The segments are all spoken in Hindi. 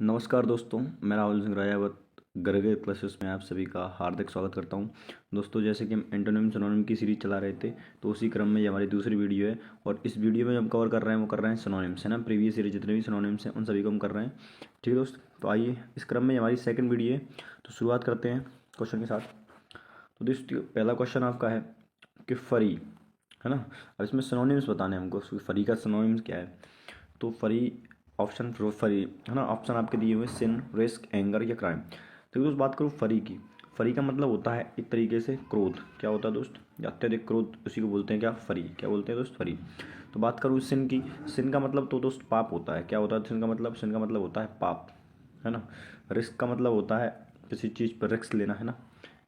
नमस्कार दोस्तों, मैं राहुल सिंह राजावत गर्गे क्लासेस में आप सभी का हार्दिक स्वागत करता हूं। दोस्तों, जैसे कि हम एंटोनिम सिनोनिम की सीरीज चला रहे थे, तो उसी क्रम में ये हमारी दूसरी वीडियो है। और इस वीडियो में हम कवर कर रहे हैं, वो कर रहे हैं सिनोनिम्स, है ना। प्रीवियस सीरीज जितने भी सिनोनिम्स हैं उन सभी को हम कर रहे हैं। ठीक है दोस्त, तो आइए इस क्रम में हमारी सेकेंड वीडियो है, तो शुरुआत करते हैं क्वेश्चन के साथ। तो दोस्तों, पहला क्वेश्चन आपका है कि फरी, है ना। अब इसमें सिनोनिम्स बताने हैं हमको, फरी का सिनोनिम्स क्या है। तो फरी ऑप्शन फरी, है ना। ऑप्शन आपके दिए हुए सिन, रिस्क, एंगर या क्राइम। तो दोस्त बात करूँ फरी की, फरी का मतलब होता है एक तरीके से क्रोध। क्या होता है दोस्त? अत्यधिक क्रोध, उसी को बोलते हैं क्या? फरी। क्या बोलते हैं दोस्त? फरी। तो बात करूँ सिन की, सिन का मतलब तो दोस्त पाप होता है। क्या होता है सिन का मतलब? सिन का मतलब होता है पाप, है ना। रिस्क का मतलब होता है किसी चीज़ पर रिस्क लेना, है ना।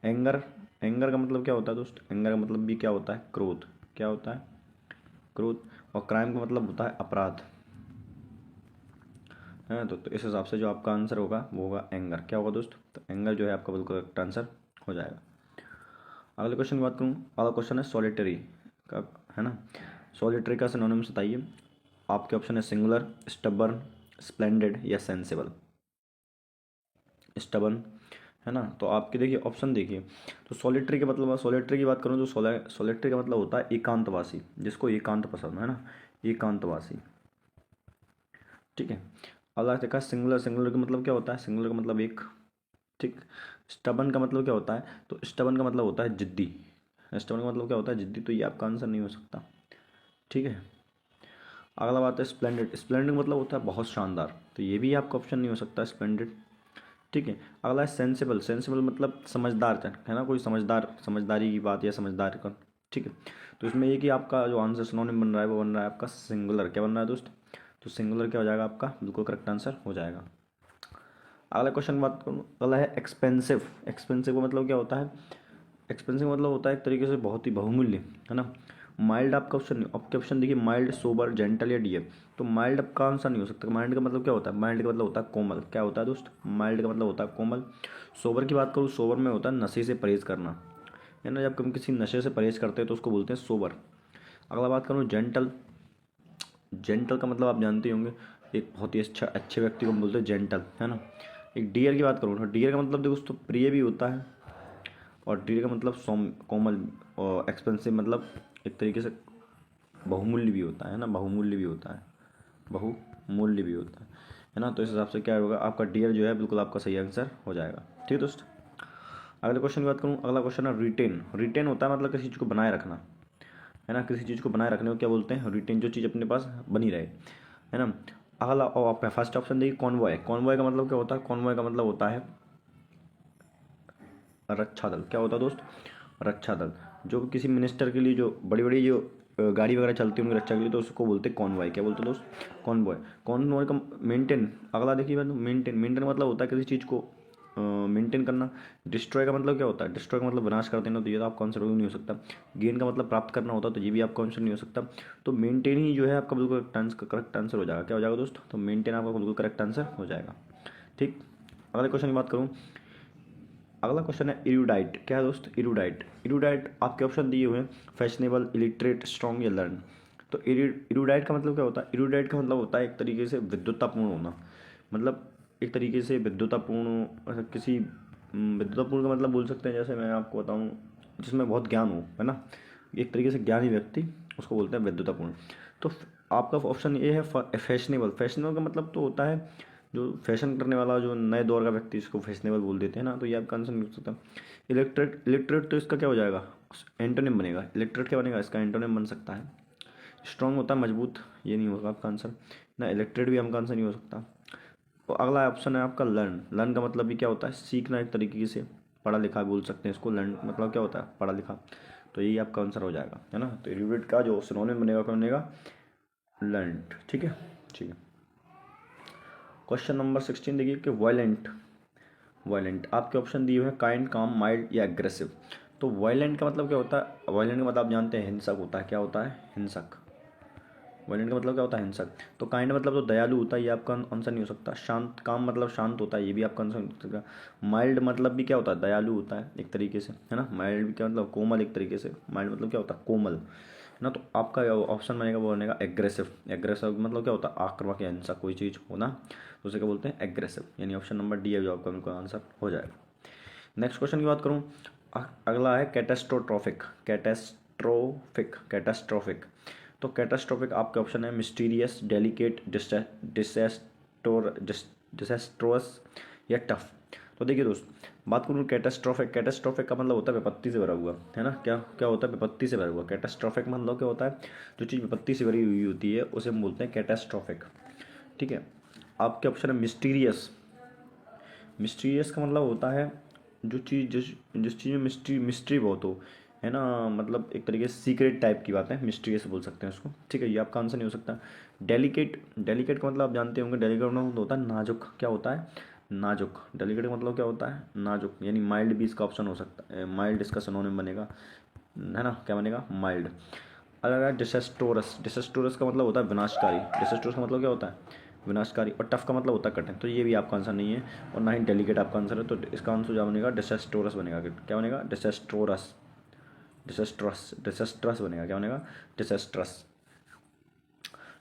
एंगर, एंगर का मतलब क्या होता है दोस्त? एंगर का मतलब भी क्या होता है? क्रोध। क्या होता है? क्रोध। और क्राइम का मतलब होता है अपराध, है ना। तो इस हिसाब से जो आपका आंसर होगा वो होगा एंगर। क्या होगा दोस्त? तो एंगर जो है आपका बिल्कुल करेक्ट आंसर हो जाएगा। अगले क्वेश्चन की बात करूँ, अगला क्वेश्चन है सॉलिटरी का, है ना। सॉलिटरी का सिनोनिम्स बताइए। आपके ऑप्शन है सिंगुलर, स्टबर्न, स्प्लेंडेड या सेंसिबल। स्टबर्न, है ना। तो आपके देखिए ऑप्शन देखिए, तो सॉलिटरी के मतलब, सॉलिटरी की बात करूँ तो सॉलिटरी का मतलब होता है एकांतवासी, जिसको एकांत पसंद है ना, एकांतवासी। ठीक है। अगला देखा सिंगुलर, सिंगुलर का मतलब क्या होता है? सिंगुलर का मतलब एक, ठीक। स्टबन का मतलब क्या होता है? तो स्टबन का मतलब होता है जिद्दी। स्टबन का मतलब क्या होता है? जिद्दी। तो ये आपका आंसर नहीं हो सकता। ठीक है। अगला बात है स्प्लेंडेड, स्प्लेंडेड मतलब होता है बहुत शानदार। तो ये भी आपका ऑप्शन नहीं हो सकता स्प्लेंडेड। ठीक है। अगला है सेंसिबल, सेंसिबल मतलब समझदार, है ना। कोई समझदार, समझदारी की बात या समझदार का। ठीक है। तो इसमें ये कि आपका जो आंसर सिनोनिम बन रहा है वो बन रहा है आपका सिंगुलर। क्या बन रहा है दोस्त? तो सिंगुलर क्या हो जाएगा आपका? बिल्कुल करेक्ट आंसर हो जाएगा। अगला क्वेश्चन बात करूँ, अगला है एक्सपेंसिव। एक्सपेंसिव का मतलब क्या होता है? एक्सपेंसिव मतलब होता है एक तरीके से बहुत ही बहुमूल्य, है ना। माइल्ड आपका ऑप्शन नहीं, आपके ऑप्शन देखिए माइल्ड, सोबर, जेंटल या डियर। तो माइल्ड आपका आंसर नहीं हो सकता। माइल्ड का मतलब क्या होता है? माइल्ड का मतलब होता है कोमल। क्या होता है दोस्त? माइल्ड का मतलब होता है कोमल। सोबर की बात करूँ, सोबर में होता है नशे से परहेज करना, है ना। जब हम किसी नशे से परहेज करते हैं तो उसको बोलते हैं सोबर। अगला बात करूँ जेंटल, जेंटल का मतलब आप जानते होंगे, एक बहुत ही अच्छे व्यक्ति को हम बोलते हैं जेंटल, है ना। एक डियर की बात करूँ तो डियर का मतलब देखो दोस्तों प्रिय भी होता है, और डियर का मतलब कोमल, और एक्सपेंसिव मतलब एक तरीके से बहुमूल्य भी होता है ना, बहुमूल्य भी होता है, बहुमूल्य भी होता है ना। तो इस हिसाब से क्या होगा आपका डियर जो है बिल्कुल आपका सही आंसर हो जाएगा। ठीक है दोस्त। अगले क्वेश्चन की बात करूँ, अगला क्वेश्चन है रिटेन। रिटेन होता है मतलब किसी चीज़ को बनाए रखना, है ना। किसी चीज़ को बनाए रखने को क्या बोलते हैं? रिटेन। जो चीज़ अपने पास बनी रहे, है ना। अगला और आप फर्स्ट ऑप्शन देखिए कॉन्वॉय। कॉन्वॉय का मतलब क्या होता है? कॉन्वॉय का मतलब होता है रक्षा दल। क्या होता है दोस्त? रक्षा दल। जो किसी मिनिस्टर के लिए जो बड़ी बड़ी जो गाड़ी वगैरह चलती है उनकी रक्षा के लिए, तो उसको बोलते हैं कॉन्वॉय। क्या बोलते हैं दोस्त? कॉन्वॉय। कॉन्वॉय का मेंटेन, अगला देखिए मेंटेन, मेंटेन मतलब होता है किसी चीज़ को मेंटेन करना। डिस्ट्रॉय का मतलब क्या होता है? डिस्ट्रॉय का मतलब विनाश कर देना। तो ये तो आपका आंसर नहीं हो सकता। गेन का मतलब प्राप्त करना होता है, तो ये भी आपका आंसर नहीं हो सकता। तो मेंटेन ही जो है आपका बिल्कुल करेक्ट आंसर हो जाएगा। क्या हो जाएगा दोस्त? तो मेंटेन आपका बिल्कुल करेक्ट आंसर हो जाएगा। ठीक। अगले क्वेश्चन की बात करूँ, अगला क्वेश्चन है इरूडाइट। क्या है दोस्त? इरूडाइट, इरूडाइट आपके ऑप्शन दिए हुए हैं फैशनेबल, इलिटरेट, स्ट्रॉन्ग या लर्न। तो इरूडाइट का मतलब क्या होता है? इरूडाइट का मतलब होता है एक तरीके से विद्वत्तापूर्ण होना, मतलब एक तरीके से विद्वत्तापूर्ण, किसी विद्वत्तापूर्ण का मतलब बोल सकते हैं, जैसे मैं आपको बताऊं, जिसमें बहुत ज्ञान हो, है ना। एक तरीके से ज्ञानी व्यक्ति, उसको बोलते हैं विद्वत्तापूर्ण। तो आपका ऑप्शन ये है फैशनेबल। फैशनेबल का मतलब तो होता है जो फैशन करने वाला, जो नए दौर का व्यक्ति, इसको फैशनेबल बोल देते हैं ना। तो ये आपका आंसर नहीं हो सकता। इलेक्ट्रेट, इलेक्ट्रेट तो इसका क्या हो जाएगा? एंटोनिम बनेगा। इलेक्ट्रेट क्या बनेगा? इसका एंटोनिम बन सकता है स्ट्रॉन्ग होता है मजबूत। ये नहीं होगा आपका आंसर ना, इलेक्ट्रेट भी आपका आंसर नहीं हो सकता। तो अगला ऑप्शन है आपका लर्न। लर्न का मतलब भी क्या होता है? सीखना, एक तरीके से पढ़ा लिखा बोल सकते हैं इसको। लर्न मतलब क्या होता है? पढ़ा लिखा। तो यही आपका आंसर हो जाएगा, है ना। तो इरिटेट का जो सिनोनिम बनेगा क्या बनेगा? लर्न। ठीक है। ठीक है। क्वेश्चन नंबर 16 देखिए कि वायलेंट, वायलेंट आपके ऑप्शन दिए हुए हैं काइंड, काम, माइल्ड या एग्रेसिव। तो वायलेंट का मतलब क्या होता है? वायलेंट का मतलब आप जानते हैं हिंसक होता है। क्या होता है? हिंसक। वायलेंट का मतलब क्या होता है? हिंसक। तो काइंड मतलब तो दयालु होता है, ये आपका आंसर नहीं हो सकता। शांत, काम मतलब शांत होता है, ये भी आपका आंसर नहीं हो सकता। माइल्ड मतलब भी क्या होता है? दयालु होता है एक तरीके से, है ना। माइल्ड भी क्या मतलब? कोमल, एक तरीके से। माइल्ड मतलब क्या होता है? कोमल, ना, तो आपका ऑप्शन बनेगा वो बनेगा एग्रेसिव। एग्रेसिव मतलब क्या होता है, आक्रामक या हिंसक कोई चीज़ होना, तो उसे क्या बोलते हैं, एग्रेसिव। यानी ऑप्शन नंबर डी है जो आपका बिल्कुल आंसर हो जाएगा। नेक्स्ट क्वेश्चन की बात करूँ, अगला है कैटेस्ट्रोट्रॉफिक। Catastrophic, catastrophic. तो कैटेस्ट्रॉफिक आपके ऑप्शन है मिस्टीरियस, डेलिकेट, डिसेस्ट्रोस या टफ। तो देखिए दोस्त, बात करूँ कैटेस्ट्रॉफिक, कैटेस्ट्रॉफिक का मतलब होता है विपत्ति से भरा हुआ, है ना। क्या क्या होता है, विपत्ति से भरा हुआ। कैटेस्ट्रॉफिक मतलब क्या होता है, जो चीज़ विपत्ति से भरी हुई होती है उसे हम बोलते हैं कैटेस्ट्रॉफिक। ठीक है। आपके ऑप्शन है मिस्टीरियस। मिस्टीरियस का मतलब होता है जो चीज़ जिस चीज़ में मिस्ट्री बहुत हो, है ना, मतलब एक तरीके से सीक्रेट टाइप की बात है, मिस्टीरियस बोल सकते हैं उसको। ठीक है, ये आपका आंसर नहीं हो सकता। डेलिकेट, डेलिकेट का मतलब आप जानते होंगे, डेलिकेट मतलब होता है नाजुक। क्या होता है, नाजुक। डेलिकेट का मतलब क्या होता है, नाजुक। यानी माइल्ड भी इसका ऑप्शन हो सकता है, माइल्ड इसका सिनोनिम बनेगा, है ना, क्या बनेगा, माइल्ड। अगर डिसेस्टोरस, डिसेस्टोरस का मतलब होता है विनाशकारी। डिसेस्टोरस का मतलब क्या होता है, विनाशकारी। और टफ का मतलब होता है कठिन। तो ये भी आपका आंसर नहीं है, और ना ही डेलिकेट आपका आंसर है। तो इसका आंसर जो बनेगा डिसेस्टोरस बनेगा। क्या बनेगा, डिसेस्टोरस, डिसेस्ट्रस, डिसेस्ट्रस बनेगा। क्या बनेगा, डिसेस्ट्रस,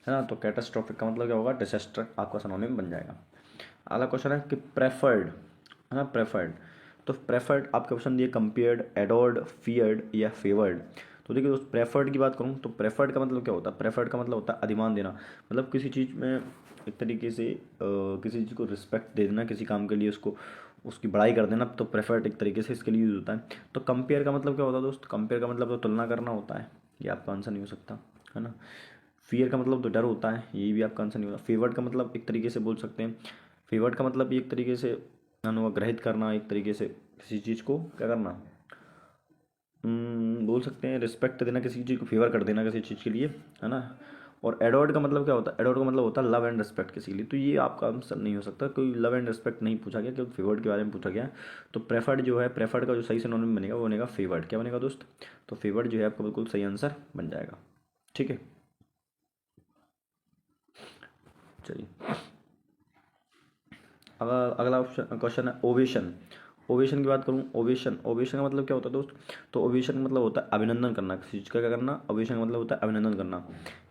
है ना। तो कैटास्ट्रॉफिक का मतलब क्या होगा, डिसेस्टर, आपका सिनोनिम बन जाएगा। अगला क्वेश्चन है कि प्रेफर्ड, है ना, प्रेफर्ड। तो प्रेफर्ड आपके ऑप्शन दिए कंपेयर्ड, एडोर्ड, फियर्ड या फेवर्ड। तो देखिए दोस्त, प्रेफर्ड की बात करूँ तो प्रेफर्ड का मतलब क्या होता है, प्रेफर्ड का मतलब होता है अधिमान देना। मतलब किसी चीज़ में एक तरीके से किसी चीज़ को रिस्पेक्ट दे देना, किसी काम के लिए उसको उसकी बड़ाई कर देना, तो प्रेफर्ड एक तरीके से इसके लिए यूज होता है। तो कंपेयर का मतलब क्या होता है दोस्त, कंपेयर का मतलब तो तुलना करना होता है, ये आपका आंसर नहीं हो सकता, है ना। फियर का मतलब तो डर होता है, ये भी आपका आंसर नहीं होता। फेवर्ड का मतलब एक तरीके से बोल सकते हैं, फेवर्ड का मतलब ये एक तरीके से अनुग्रहित करना, एक तरीके से किसी चीज़ को क्या करना, बोल सकते हैं रिस्पेक्ट देना, किसी चीज़ को फेवर कर देना किसी चीज़ के लिए, है ना। और एडोर्ड का मतलब क्या होता है, एडोर्ड का मतलब होता है लव एंड रिस्पेक्ट किसी के लिए। तो ये आपका आंसर नहीं हो सकता, कोई लव एंड रिस्पेक्ट नहीं पूछा गया, क्योंकि फेवर्ड के बारे में पूछा गया। तो प्रेफर्ड जो है, प्रेफर्ड का जो सही सिनोनिम बनेगा वो बनेगा फेवर्ड। क्या बनेगा दोस्त, तो फेवर्ड जो है आपका बिल्कुल सही आंसर बन जाएगा। ठीक है, चलिए अगला अगला ऑप्शन क्वेश्चन है ओवेशन। ओवेशन की बात करूँ, ओवेशन, ओवेशन का मतलब क्या होता है दोस्त, तो ओवेशन का मतलब होता है अभिनंदन करना, किसी चीज़ का क्या करना, ओवेशन का मतलब होता है अभिनंदन करना,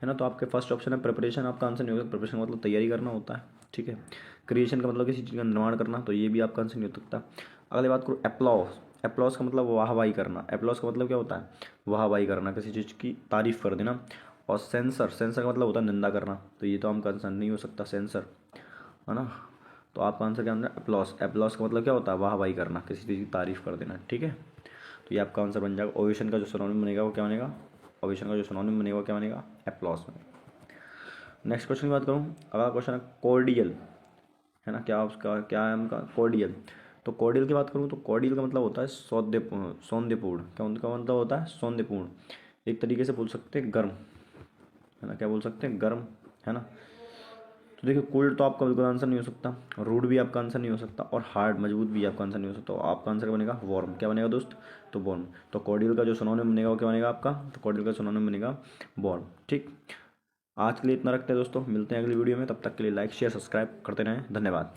है ना। तो आपके फर्स्ट ऑप्शन है प्रिपरेशन, आपका आंसर नहीं होगा। प्रिपरेशन का मतलब तैयारी करना होता है। ठीक है। क्रिएशन का मतलब किसी चीज़ का निर्माण करना, तो ये भी आपका आंसर नहीं हो सकता। अगली बात करूँ एप्लॉस, एप्लॉस का मतलब वाहवाही करना। एप्लॉस का मतलब क्या होता है, वाहवाही करना, किसी चीज़ की तारीफ कर देना। और सेंसर, सेंसर का मतलब होता है निंदा करना, तो ये तो आपका आंसर नहीं हो सकता, सेंसर, है ना। तो आपका आंसर क्या है, एप्लॉस। एप्लॉस का मतलब क्या होता है, वाह वाही करना, किसी चीज़ की तारीफ कर देना। ठीक है, तो ये आपका आंसर बन जाएगा। ओवेशन का जो सिनोनिम बनेगा वो क्या बनेगा, ओवेशन का जो सिनोनिम बनेगा वो क्या बनेगा, एप्लॉस बनेगा। नेक्स्ट क्वेश्चन की बात करूँ, अगला क्वेश्चन है कोर्डियल, है ना। क्या उसका क्या है उनका, कोर्डियल। तो कोर्डियल की बात करूँ तो कोर्डियल का मतलब होता है सौंदर्यपूर्ण। क्या उनका मतलब होता है, सौंदर्यपूर्ण। एक तरीके से बोल सकते हैं गर्म, है ना, क्या बोल सकते हैं, गर्म, है ना। तो देखिए कोल्ड तो आपका बिल्कुल आंसर नहीं हो सकता, रूड भी आपका आंसर नहीं हो सकता, और हार्ड मजबूत भी आपका आंसर नहीं हो सकता। तो आपका आंसर क्या बनेगा, वार्म। क्या बनेगा दोस्त, तो वार्म। तो कॉर्डियल का जो सिनोनिम बनेगा वो क्या बनेगा आपका, तो कॉर्डियल का सिनोनिम बनेगा वार्म। ठीक, आज के लिए इतना रखते हैं दोस्तों, मिलते हैं अगली वीडियो में। तब तक के लिए लाइक शेयर सब्सक्राइब करते रहें, धन्यवाद।